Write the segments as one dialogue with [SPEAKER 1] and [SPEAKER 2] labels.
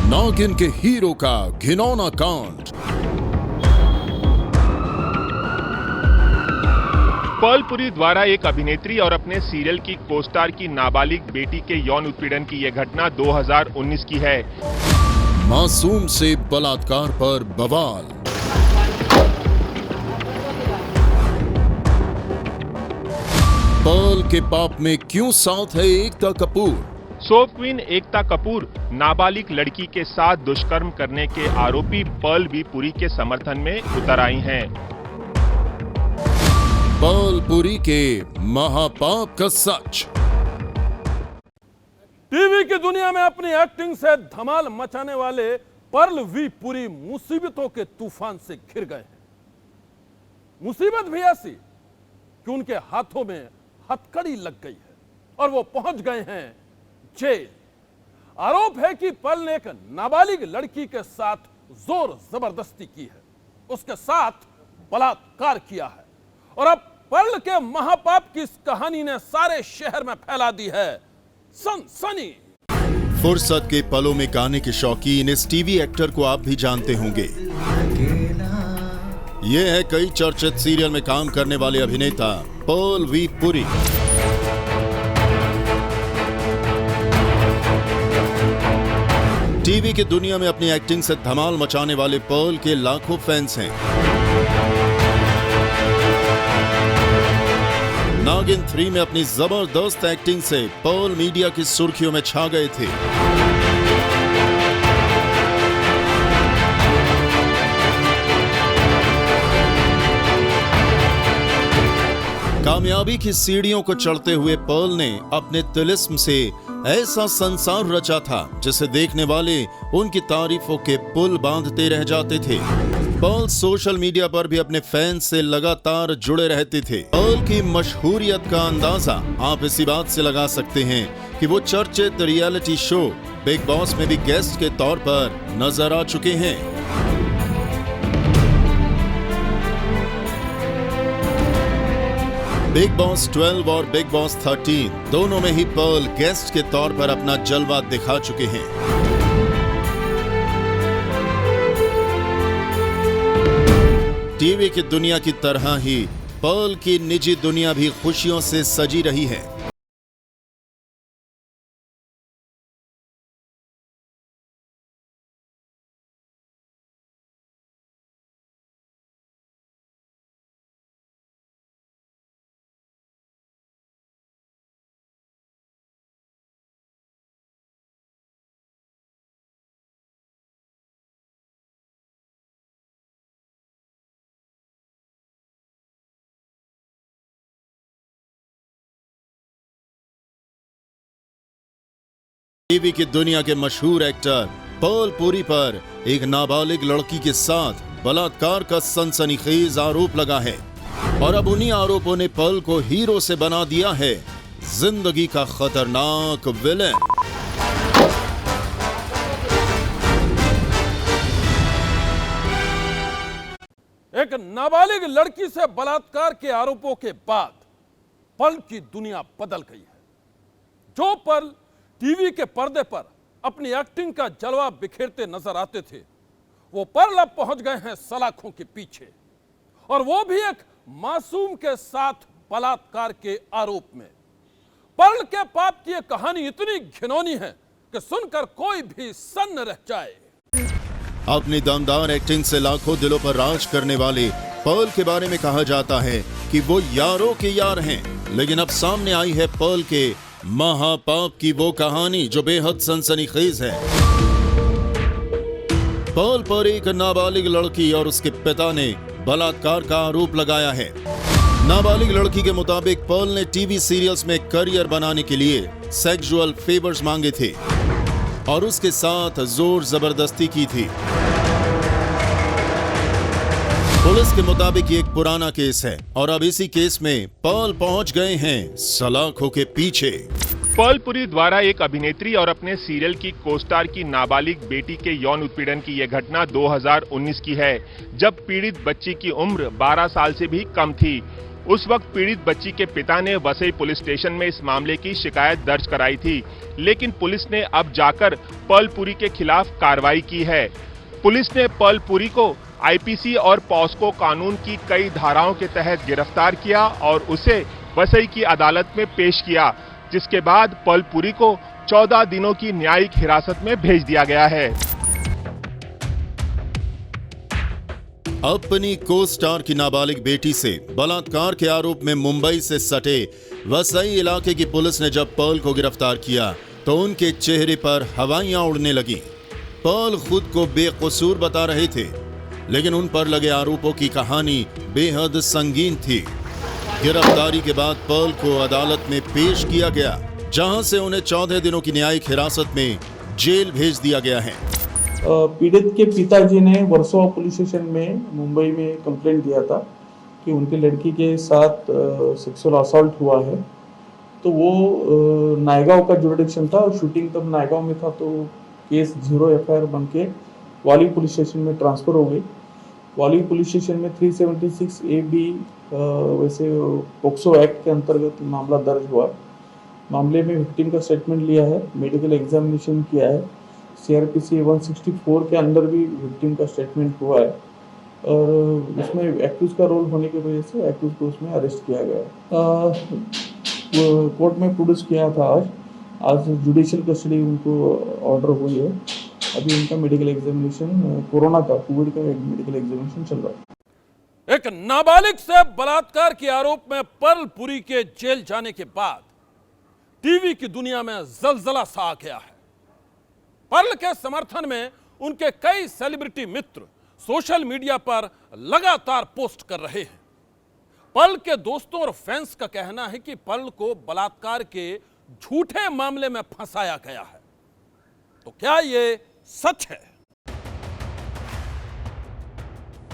[SPEAKER 1] नागिन के हीरो का घिनौना कांड।
[SPEAKER 2] पर्ल पुरी द्वारा एक अभिनेत्री और अपने सीरियल की को-स्टार की नाबालिग बेटी के यौन उत्पीड़न की यह घटना 2019 की है।
[SPEAKER 1] मासूम से बलात्कार पर बवाल। पर्ल के पाप में क्यों साथ है एकता कपूर?
[SPEAKER 2] सोप क्वीन एकता कपूर नाबालिग लड़की के साथ दुष्कर्म करने के आरोपी पर्ल बी पुरी के समर्थन में उतर आई हैं।
[SPEAKER 1] पर्ल पुरी के महापाप का सच।
[SPEAKER 3] टीवी की दुनिया में अपनी एक्टिंग से धमाल मचाने वाले पर्ल वी पुरी मुसीबतों के तूफान से घिर गए हैं। मुसीबत भी ऐसी कि उनके हाथों में हथकड़ी लग गई है और वो पहुंच गए हैं जेल। आरोप है कि पर्ल ने एक नाबालिग लड़की के साथ जोर जबरदस्ती की है, उसके साथ बलात्कार किया है और अब पर्ल के महापाप की इस कहानी ने सारे शहर में फैला दी है सनसनी।
[SPEAKER 1] फुर्सत के पलों में गाने के शौकीन इस टीवी एक्टर को आप भी जानते होंगे। ये है कई चर्चित सीरियल में काम करने वाले अभिनेता पर्ल वी पुरी। टीवी की दुनिया में अपनी एक्टिंग से धमाल मचाने वाले पर्ल के लाखों फैंस हैं। नागिन 3 में अपनी जबरदस्त एक्टिंग से पर्ल मीडिया की सुर्खियों में छा गए थे। कामयाबी की सीढ़ियों को चढ़ते हुए पर्ल ने अपने तिलिस्म से ऐसा संसार रचा था जिसे देखने वाले उनकी तारीफों के पुल बांधते रह जाते थे। पर्ल सोशल मीडिया पर भी अपने फैंस से लगातार जुड़े रहते थे। पर्ल की मशहूरियत का अंदाजा आप इसी बात से लगा सकते हैं कि वो चर्चित रियलिटी शो बिग बॉस में भी गेस्ट के तौर पर नजर आ चुके हैं। बिग बॉस 12 और बिग बॉस 13 दोनों में ही पर्ल गेस्ट के तौर पर अपना जलवा दिखा चुके हैं। टीवी की दुनिया की तरह ही पर्ल की निजी दुनिया भी खुशियों से सजी रही है। टीवी की दुनिया के मशहूर एक्टर पर्ल पुरी पर एक नाबालिग लड़की के साथ बलात्कार का सनसनीखेज आरोप लगा है और अब उन्हीं आरोपों ने पर्ल को हीरो से बना दिया है जिंदगी का खतरनाक विलेन।
[SPEAKER 3] एक नाबालिग लड़की से बलात्कार के आरोपों के बाद पर्ल की दुनिया बदल गई है। जो पर्ल टीवी के पर्दे पर अपनी एक्टिंग का जलवा बिखेरते नजर आते थे, वो पर्ल अब पहुंच गए हैं सलाखों के पीछे और वो भी एक मासूम के साथ बलात्कार के आरोप में। पर्ल के पाप की यह कहानी इतनी घिनौनी है कि सुनकर कोई भी सन्न रह जाए।
[SPEAKER 1] अपनी दमदार एक्टिंग से लाखों दिलों पर राज करने वाले पर्ल के बारे में कहा जाता है कि वो यारों के यार हैं, लेकिन अब सामने आई है पर्ल के महापाप की वो कहानी जो बेहद सनसनीखेज है। पर्ल पर एक नाबालिग लड़की और उसके पिता ने बलात्कार का आरोप लगाया है। नाबालिग लड़की के मुताबिक पर्ल ने टीवी सीरियल्स में करियर बनाने के लिए सेक्सुअल फेवर्स मांगे थे और उसके साथ जोर जबरदस्ती की थी। पुलिस के मुताबिक ये एक पुराना केस है और अब इसी केस में पर्ल पहुंच गए हैं सलाखों के पीछे।
[SPEAKER 2] पर्ल पुरी द्वारा एक अभिनेत्री और अपने सीरियल की को-स्टार की नाबालिग बेटी के यौन उत्पीड़न की यह घटना 2019 की है, जब पीड़ित बच्ची की उम्र 12 साल से भी कम थी। उस वक्त पीड़ित बच्ची के पिता ने वसई पुलिस स्टेशन में इस मामले की शिकायत दर्ज कराई थी, लेकिन पुलिस ने अब जाकर पर्ल पुरी के खिलाफ कार्रवाई की है। पुलिस ने पर्ल पुरी को आईपीसी और पॉस्को कानून की कई धाराओं के तहत गिरफ्तार किया और उसे वसई की अदालत में पेश किया, जिसके बाद पर्ल पुरी को 14 दिनों की न्यायिक हिरासत में भेज दिया गया है।
[SPEAKER 1] अपनी को स्टार की नाबालिग बेटी से बलात्कार के आरोप में मुंबई से सटे वसई इलाके की पुलिस ने जब पर्ल को गिरफ्तार किया तो उनके चेहरे पर हवाइयां उड़ने लगी। पर्ल खुद को बेकसूर बता रहे थे, लेकिन उन पर लगे आरोपों की कहानी बेहद संगीन थी। गिरफ्तारी के बाद पर्ल को अदालत में पेश किया गया, जहां से उन्हें 14 दिनों की न्यायिक हिरासत में जेल भेज दिया गया है।
[SPEAKER 4] पीड़ित के पिताजी ने वर्सोवा पुलिस स्टेशन में मुंबई में कंप्लेंट दिया था कि उनकी लड़की के साथ सेक्सुअल असॉल्ट हुआ है। तो वो नायगांव का जुरिडिक्शन था और शूटिंग तब नायगांव में था, तो केस 0 FIR बन के वाली पुलिस स्टेशन में ट्रांसफ़र हो गई। वाली पुलिस स्टेशन में 376 AB वैसे पोक्सो एक्ट के अंतर्गत मामला दर्ज हुआ। मामले में विक्टिम का स्टेटमेंट लिया है, मेडिकल एग्जामिनेशन किया है। CRPC 164 के अंदर भी विक्टिम का स्टेटमेंट हुआ है और उसमें एक्यूज का रोल होने की वजह से एक्यूज को उसमें अरेस्ट किया गया। कोर्ट में प्रोड्यूस किया था आज जुडिशियल कस्टडी उनको ऑर्डर हुई है। अभी उनका मेडिकल एग्जामिनेशन कोरोना का कोविड का मेडिकल एग्जामिनेशन चल रहा है।
[SPEAKER 3] एक नाबालिग से बलात्कार के आरोप में पर्ल पुरी के जेल जाने के बाद टीवी की दुनिया में जलजला सा आ गया है। पर्ल के समर्थन में उनके कई सेलिब्रिटी मित्र सोशल मीडिया पर लगातार पोस्ट कर रहे हैं। पर्ल के दोस्तों और फैंस का कहना है कि पर्ल को बलात्कार के झूठे मामले में फंसाया गया है। तो क्या ये सच है?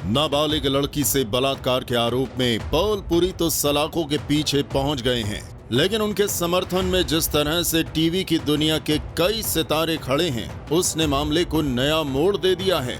[SPEAKER 1] नाबालिग लड़की से बलात्कार के आरोप में पर्ल पुरी तो सलाखों के पीछे पहुंच गए हैं, लेकिन उनके समर्थन में जिस तरह से टीवी की दुनिया के कई सितारे खड़े हैं, उसने मामले को नया मोड़ दे दिया है।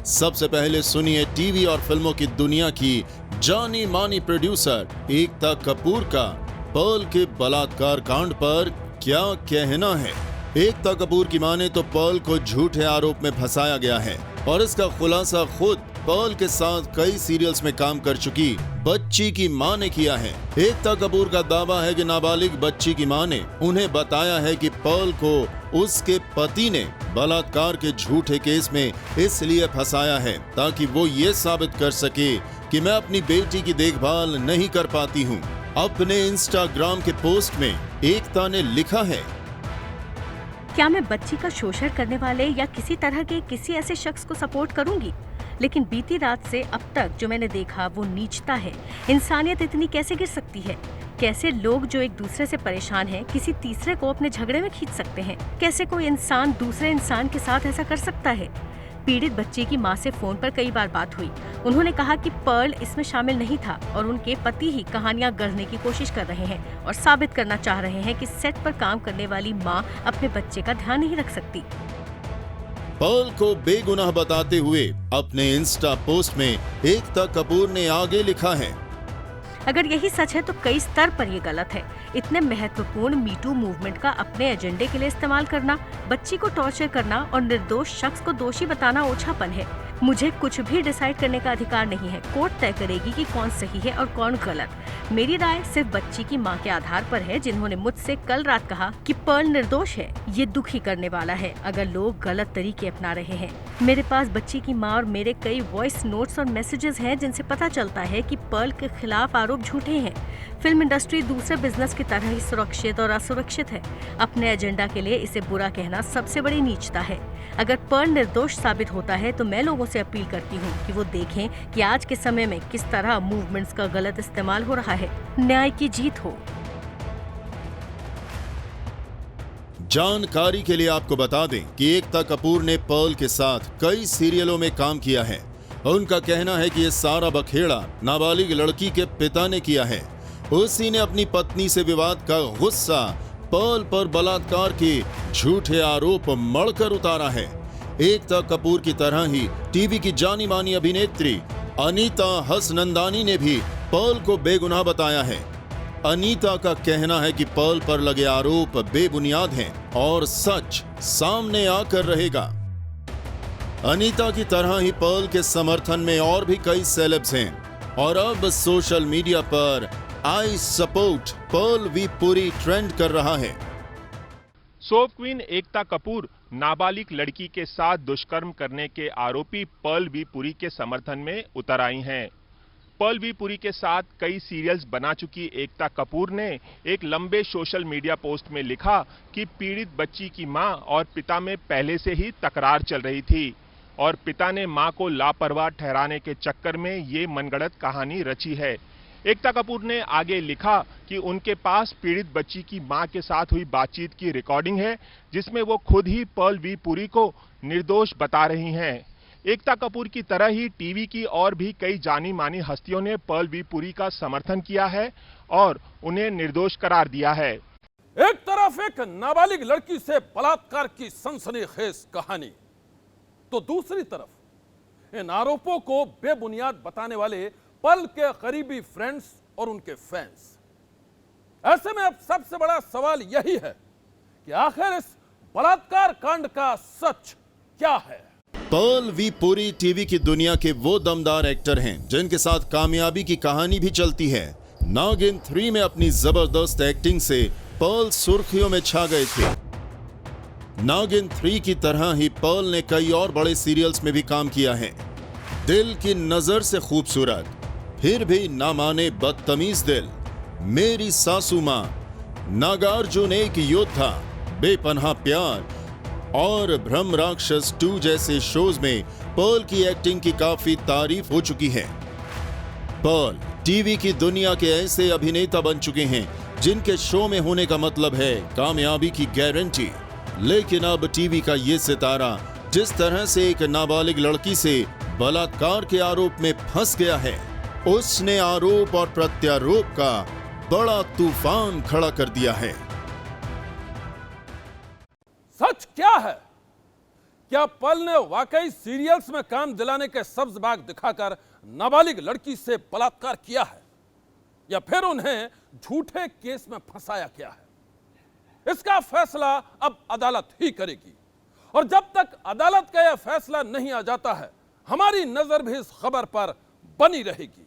[SPEAKER 1] सबसे पहले सुनिए टीवी और फिल्मों की दुनिया की जानी मानी प्रोड्यूसर एकता कपूर का पर्ल के बलात्कार कांड पर क्या कहना है। एकता कपूर की माने तो पर्ल को झूठे आरोप में फंसाया गया है और इसका खुलासा खुद पर्ल के साथ कई सीरियल्स में काम कर चुकी बच्ची की मां ने किया है। एकता कपूर का दावा है कि नाबालिग बच्ची की मां ने उन्हें बताया है कि पर्ल को उसके पति ने बलात्कार के झूठे केस में इसलिए फंसाया है ताकि वो ये साबित कर सके कि मैं अपनी बेटी की देखभाल नहीं कर पाती हूँ। अपने इंस्टाग्राम के पोस्ट में एकता ने लिखा है,
[SPEAKER 5] क्या मैं बच्ची का शोषण करने वाले या किसी तरह के किसी ऐसे शख्स को सपोर्ट करूंगी? लेकिन बीती रात से अब तक जो मैंने देखा वो नीचता है। इंसानियत इतनी कैसे गिर सकती है? कैसे लोग जो एक दूसरे से परेशान हैं किसी तीसरे को अपने झगड़े में खींच सकते हैं? कैसे कोई इंसान दूसरे इंसान के साथ ऐसा कर सकता है? पीड़ित बच्चे की मां से फोन पर कई बार बात हुई। उन्होंने कहा कि पर्ल इसमें शामिल नहीं था और उनके पति ही कहानियां गढ़ने की कोशिश कर रहे हैं और साबित करना चाह रहे हैं कि सेट पर काम करने वाली मां अपने बच्चे का ध्यान नहीं रख सकती।
[SPEAKER 1] पर्ल को बेगुनाह बताते हुए अपने इंस्टा पोस्ट में एकता कपूर ने आगे लिखा है,
[SPEAKER 5] अगर यही सच है तो कई स्तर पर ये गलत है। इतने महत्वपूर्ण मीटू मूवमेंट का अपने एजेंडे के लिए इस्तेमाल करना, बच्ची को टॉर्चर करना और निर्दोष शख्स को दोषी बताना ओछापन है। मुझे कुछ भी डिसाइड करने का अधिकार नहीं है। कोर्ट तय करेगी कि कौन सही है और कौन गलत। मेरी राय सिर्फ बच्ची की मां के आधार पर है, जिन्होंने मुझसे कल रात कहा कि पर्ल निर्दोष है। ये दुखी करने वाला है अगर लोग गलत तरीके अपना रहे हैं। मेरे पास बच्ची की मां और मेरे कई वॉइस नोट्स और मैसेजेस हैं जिनसे पता चलता है कि पर्ल के खिलाफ आरोप झूठे हैं। फिल्म इंडस्ट्री दूसरे बिजनेस की तरह ही सुरक्षित और असुरक्षित है। अपने एजेंडा के लिए इसे बुरा कहना सबसे बड़ी नीचता है। अगर पर्ल निर्दोष साबित होता है तो मैं लोगों से अपील करती हूँ कि वो देखें कि आज के समय में किस तरह मूवमेंट्स का गलत इस्तेमाल हो रहा है। न्याय की जीत हो।
[SPEAKER 1] जानकारी के लिए आपको बता दें कि एकता कपूर ने पर्ल के साथ कई सीरियलों में काम किया है। उनका कहना है कि ये सारा बखेड़ा नाबालिग लड़की के पिता ने किया है। उसी ने अपनी पत्नी से विवाद का गुस्सा पर्ल पर बलात्कार के झूठे आरोप मढ़कर उतारा है। एकता कपूर की तरह ही टीवी की जानी मानी अभिनेत्री अनीता हसनंदानी ने भी पर्ल को बेगुनाह बताया है। अनीता का कहना है कि पर्ल पर लगे आरोप बेबुनियाद हैं और सच सामने आकर रहेगा। अनीता की तरह ही पर्ल के समर्थन में और भी कई सेलेब्स हैं और अब सोशल मीडिया पर I support Pearl V Puri trend कर रहा है।
[SPEAKER 2] सोप क्वीन एकता कपूर नाबालिग लड़की के साथ दुष्कर्म करने के आरोपी पर्ल वी पुरी के समर्थन में उतर आई हैं। पर्ल वी पुरी के साथ कई सीरियल्स बना चुकी एकता कपूर ने एक लंबे सोशल मीडिया पोस्ट में लिखा कि पीड़ित बच्ची की मां और पिता में पहले से ही तकरार चल रही थी और पिता ने मां को लापरवाह ठहराने के चक्कर में ये मनगढ़ंत कहानी रची है। एकता कपूर ने आगे लिखा कि उनके पास पीड़ित बच्ची की मां के साथ हुई बातचीत की रिकॉर्डिंग है जिसमें वो खुद ही पर्ल वी पुरी को निर्दोष बता रही हैं। एकता कपूर की तरह ही टीवी की और भी कई जानी मानी हस्तियों ने पर्ल वी पुरी का समर्थन किया है और उन्हें निर्दोष करार दिया है।
[SPEAKER 3] एक तरफ एक नाबालिग लड़की से बलात्कार की सनसनीखेज कहानी, तो दूसरी तरफ इन आरोपों को बेबुनियाद बताने वाले पर्ल के करीबी फ्रेंड्स और उनके फैंस। ऐसे में अब सबसे बड़ा सवाल यही है कि आखिर इस बलात्कार कांड का सच क्या है।
[SPEAKER 1] पर्ल वी पुरी टीवी की दुनिया के वो दमदार एक्टर हैं जिनके साथ कामयाबी की कहानी भी चलती है। नागिन 3 में अपनी जबरदस्त एक्टिंग से पर्ल सुर्खियों में छा गए थे। नागिन 3 की तरह ही पर्ल ने कई और बड़े सीरियल्स में भी काम किया है। दिल की नजर से खूबसूरत, फिर भी ना माने बदतमीज दिल, मेरी सासू मां, नागार्जुन एक योद्धा, बेपनाह प्यार और ब्रह्म राक्षस 2 जैसे शोज में पर्ल की एक्टिंग की काफी तारीफ हो चुकी है। पर्ल टीवी की दुनिया के ऐसे अभिनेता बन चुके हैं जिनके शो में होने का मतलब है कामयाबी की गारंटी। लेकिन अब टीवी का ये सितारा जिस तरह से एक नाबालिग लड़की से बलात्कार के आरोप में फंस गया है, उसने आरोप और प्रत्यारोप का बड़ा तूफान खड़ा कर दिया है।
[SPEAKER 3] सच क्या है? क्या पर्ल ने वाकई सीरियल्स में काम दिलाने के सब्ज बाग दिखाकर नाबालिग लड़की से बलात्कार किया है या फिर उन्हें झूठे केस में फंसाया गया है? इसका फैसला अब अदालत ही करेगी और जब तक अदालत का यह फैसला नहीं आ जाता है, हमारी नजर भी इस खबर पर बनी रहेगी।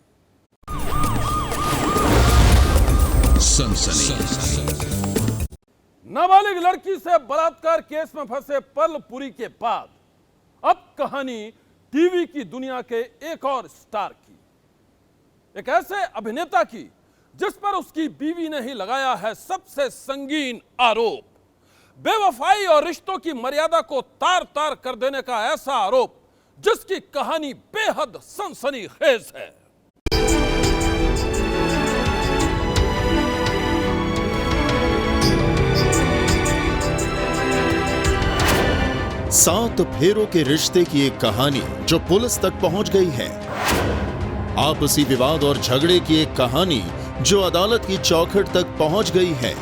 [SPEAKER 3] नाबालिग लड़की से बलात्कार केस में फंसे पर्ल पुरी के बाद अब कहानी टीवी की दुनिया के एक और स्टार की, एक ऐसे अभिनेता की जिस पर उसकी बीवी ने ही लगाया है सबसे संगीन आरोप, बेवफाई और रिश्तों की मर्यादा को तार तार कर देने का ऐसा आरोप जिसकी कहानी बेहद सनसनीखेज है।
[SPEAKER 1] सात फेरों के रिश्ते की एक कहानी जो पुलिस तक पहुंच गई है। आपसी विवाद और झगड़े की एक कहानी जो अदालत की चौखट तक पहुंच गई है।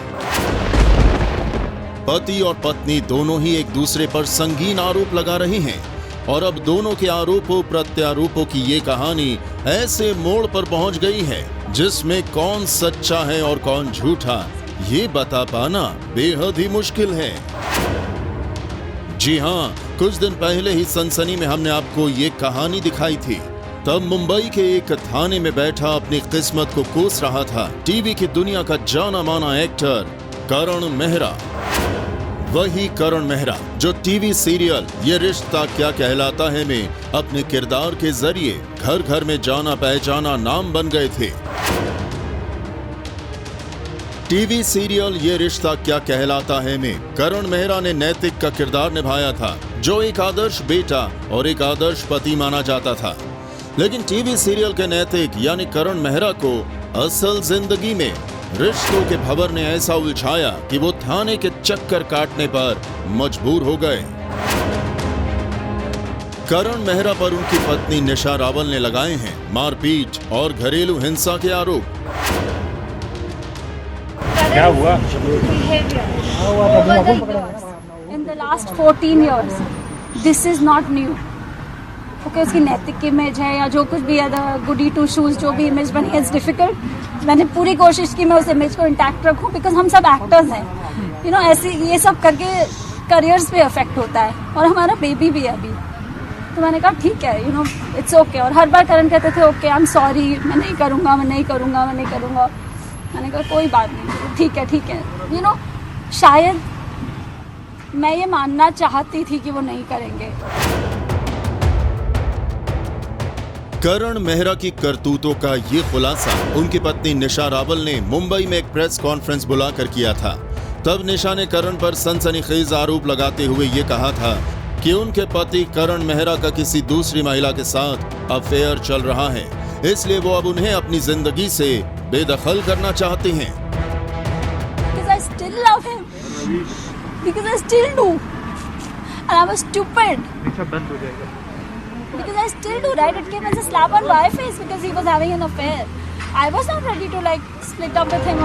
[SPEAKER 1] पति और पत्नी दोनों ही एक दूसरे पर संगीन आरोप लगा रहे हैं और अब दोनों के आरोपों प्रत्यारोपों की ये कहानी ऐसे मोड़ पर पहुंच गई है जिसमें कौन सच्चा है और कौन झूठा ये बता पाना बेहद ही मुश्किल है। जी हां, कुछ दिन पहले ही सनसनी में हमने आपको ये कहानी दिखाई थी। तब मुंबई के एक थाने में बैठा अपनी किस्मत को कोस रहा था टीवी की दुनिया का जाना माना एक्टर करण मेहरा। वही करण मेहरा जो टीवी सीरियल ये रिश्ता क्या कहलाता है में अपने किरदार के जरिए घर घर में जाना पहचाना नाम बन गए थे। टीवी सीरियल ये रिश्ता क्या कहलाता है में करण मेहरा ने नैतिक का किरदार निभाया था जो एक आदर्श बेटा और एक आदर्श पति माना जाता था। लेकिन टीवी सीरियल के नैतिक यानी करण मेहरा को असल जिंदगी में रिश्तों के भंवर ने ऐसा उलझाया कि वो थाने के चक्कर काटने पर मजबूर हो गए। करण मेहरा पर उनकी पत्नी निशा रावल ने लगाए हैं मारपीट और घरेलू हिंसा के आरोप।
[SPEAKER 2] क्या हुआ?
[SPEAKER 6] In the last 14 years, this is not new. Okay उसकी नैतिक इमेज है या जो कुछ भी है, गुडी टू शूज जो भी इमेज बनी है, इट्स डिफिकल्ट। मैंने पूरी कोशिश की मैं उस इमेज को इंटैक्ट रखूं, बिकॉज हम सब एक्टर्स हैं, यू नो। ऐसे ये सब करके करियर्स पे अफेक्ट होता है, और हमारा बेबी भी है अभी। तो मैंने कहा ठीक है, यू नो, इट्स ओके। और हर बार करण कहते थे ओके, आई एम सॉरी, मैं नहीं करूँगा, मैं नहीं करूँगा, मैं नहीं करूँगा। मैंने कहा कोई बात नहीं, ठीक है, यू नो। शायद मैं ये मानना चाहती थी कि वो नहीं करेंगे।
[SPEAKER 1] करण मेहरा की करतूतों का ये खुलासा उनकी पत्नी निशा रावल ने मुंबई में एक प्रेस कॉन्फ्रेंस बुलाकर किया था। तब निशा ने करण पर सनसनीखेज आरोप लगाते हुए ये कहा था कि उनके पति करण मेहरा का किसी दूसरी महिला के साथ अफेयर चल रहा है, इसलिए वो अब उन्हें अपनी जिंदगी से बेदखल करना चाहते हैं।
[SPEAKER 6] Because I still love him. Because I still do. And I was stupid. Because I still do, right? It came as a slap on my face because he was having an affair. I was not ready to like split up with him.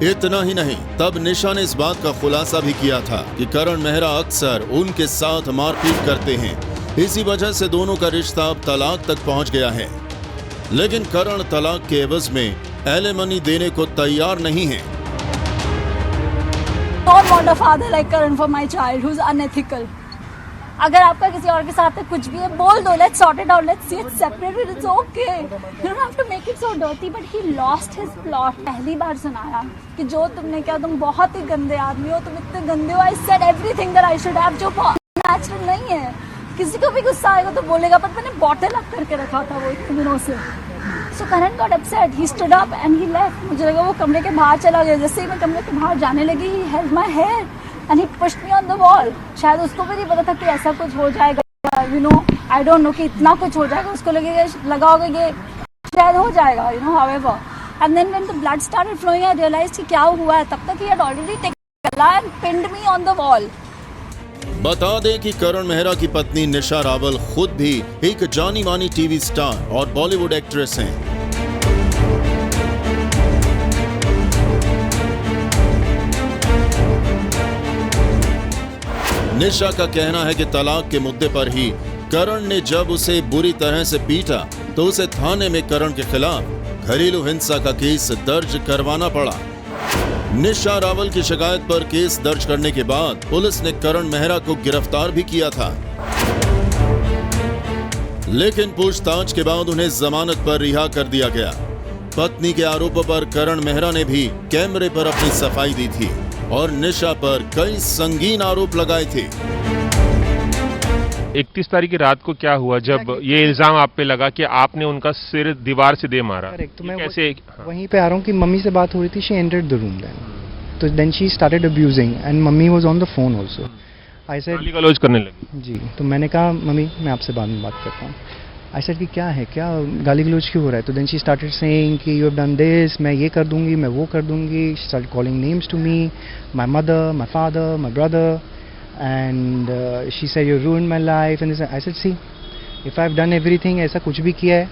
[SPEAKER 1] इतना ही नहीं, तब निशा ने इस बात का खुलासा भी किया था कि करण मेहरा अक्सर उनके साथ मारपीट करते हैं। इसी वजह से दोनों का रिश्ता अब तलाक तक पहुंच गया है। लेकिन करण तलाक के एवज में एलिमनी देने को तैयार नहीं है।
[SPEAKER 6] Don't want a father like Karan for my child who's unethical. अगर आपका किसी और के साथ कुछ भी है, बोल दो, let's sort it out, let's see it separated, it's okay. You don't have to make it so dirty, but he lost his plot. पहली बार सुनाया कि जो तुमने किया, तुम बहुत ही गंदे आदमी हो, तुम इतने गंदे हो। I said everything that I should have, जो नेचुरल नहीं है। किसी को भी गुस्सा आएगा तो बोलेगा, पर मैंने बॉटल अप करके रखा था वो इतने दिनों से। So Karan got upset, he stood up and he left. मुझे लगा वो कमरे के बाहर चला गया। जैसे ही मैं कमरे के बाहर जाने लगी, he held my hair and he pushed me on the wall. शायद उसको भी नहीं पता था कि ऐसा कुछ हो जाएगा, you know, I don't know कि इतना कुछ हो जाएगा। उसको लगा होगा कि शायद हो जाएगा, you know, however. And then when the blood started flowing, I realized कि क्या हुआ है। तब तक he had already taken a and pinned me on the wall.
[SPEAKER 1] बता दें कि करण मेहरा की पत्नी निशा रावल खुद भी एक जानी मानी टीवी स्टार और बॉलीवुड एक्ट्रेस हैं। निशा का कहना है कि तलाक के मुद्दे पर ही करण ने जब उसे बुरी तरह से पीटा तो उसे थाने में करण के खिलाफ घरेलू हिंसा का केस दर्ज करवाना पड़ा। निशा रावल की शिकायत पर केस दर्ज करने के बाद पुलिस ने करण मेहरा को गिरफ्तार भी किया था, लेकिन पूछताछ के बाद उन्हें जमानत पर रिहा कर दिया गया। पत्नी के आरोपों पर करण मेहरा ने भी कैमरे पर अपनी सफाई दी थी और निशा पर कई संगीन आरोप लगाए थे।
[SPEAKER 2] 31 तारीख की रात को क्या हुआ जब ये इल्जाम आप पे लगा कि आपने उनका सिर दीवार से दे मारा?
[SPEAKER 7] तो मैं
[SPEAKER 2] कैसे?
[SPEAKER 7] वहीं पे आ रहा हूँ कि मम्मी से बात हो रही थी, she entered the room then, तो then she started abusing and mummy was on the phone also. I said
[SPEAKER 2] गाली गलौज करने लगी
[SPEAKER 7] जी, तो मैंने कहा मम्मी मैं आपसे बाद में बात करता हूँ। आई सेड कि क्या है, क्या गाली गलौज क्यों हो रहा है? तो देन शी स्टार्टेड सेइंग कि यू हैव डन दिस, मैं ये कर दूंगी, मैं वो कर दूंगी। She started calling names to me, my mother, my father, my brother, and she said you ruined my life and I said see if I've done everything, ऐसा कुछ भी किया है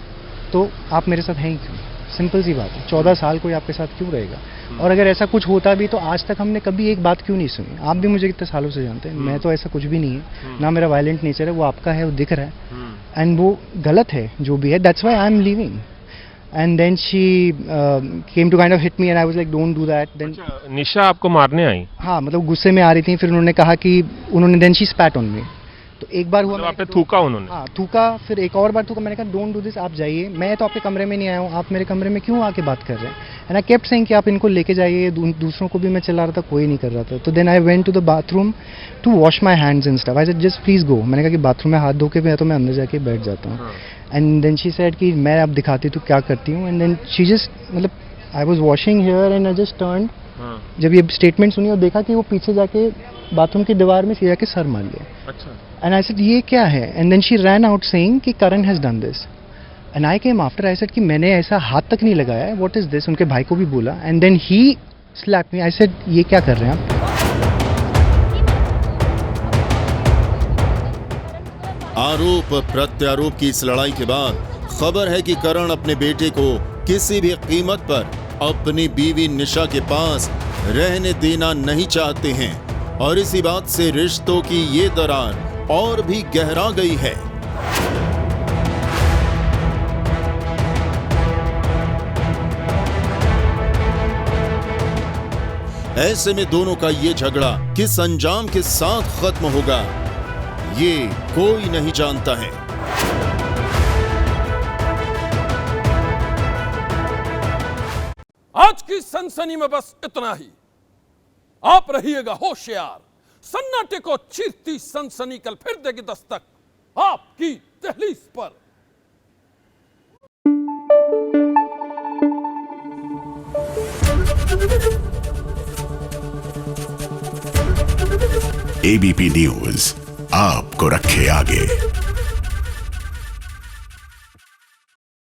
[SPEAKER 7] तो आप मेरे साथ हैं ही क्यों? सिंपल सी बात है, 14 साल कोई आपके साथ क्यों रहेगा? और अगर ऐसा कुछ होता भी तो आज तक हमने कभी एक बात क्यों नहीं सुनी? आप भी मुझे कितने सालों से जानते हैं, मैं तो ऐसा कुछ भी नहीं है, ना मेरा वायलेंट नेचर है, वो आपका है, वो दिख रहा है एंड वो गलत है जो भी है, that's why I am leaving. And then she came to kind of hit me and I was like don't do that. Then
[SPEAKER 2] निशा आपको मारने आई?
[SPEAKER 7] हाँ, मतलब गुस्से में आ रही थी, फिर उन्होंने कहा कि उन्होंने then she spat on me. तो एक बार हुआ,
[SPEAKER 2] आप पे थूका उन्होंने?
[SPEAKER 7] हाँ थूका, फिर एक और बार थूका। मैंने कहा डोंट डू दिस, आप जाइए, मैं तो आपके कमरे में नहीं आया हूँ, आप मेरे कमरे में क्यों आके बात कर रहे हैं? एंड आई केप्ट सेइंग कि आप इनको लेके जाइए, दूसरों को भी मैं चिल्ला रहा था, कोई नहीं कर रहा था। तो then I went to the bathroom to wash my hands and stuff. I said just please go, मैंने कहा कि बाथरूम में हाथ धो के मैं तो मैं अंदर जाके बैठ जाता हूँ। एंड देन शी सेड कि मैं अब दिखाती तो क्या करती हूँ। एंड देन शी जस्ट, मतलब I was washing here and I just turn, जब ये स्टेटमेंट सुनी और देखा कि वो पीछे जाके बाथरूम की दीवार में सीधा के सर मार लिया।
[SPEAKER 2] अच्छा।
[SPEAKER 7] एंड आई सेड ये क्या है? And then she ran out saying कि Karan has done this. And I came after, I said कि मैंने ऐसा हाथ तक नहीं लगाया है, व्हाट इज दिस? उनके भाई को भी बोला and then he slapped me. I said ये क्या कर रहे हैं आप?
[SPEAKER 1] आरोप प्रत्यारोप की इस लड़ाई के बाद खबर है कि करण अपने बेटे को किसी भी कीमत पर अपनी बीवी निशा के पास रहने देना नहीं चाहते हैं और इसी बात से रिश्तों की ये दरार और भी गहरा गई है। ऐसे में दोनों का ये झगड़ा किस अंजाम के साथ खत्म होगा, ये कोई नहीं जानता है।
[SPEAKER 3] आज की सनसनी में बस इतना ही। आप रहिएगा होशियार, सन्नाटे को चीरती सनसनी कल फिर देगी दस्तक आपकी दहलीज पर।
[SPEAKER 8] एबीपी न्यूज आपको रखे आगे।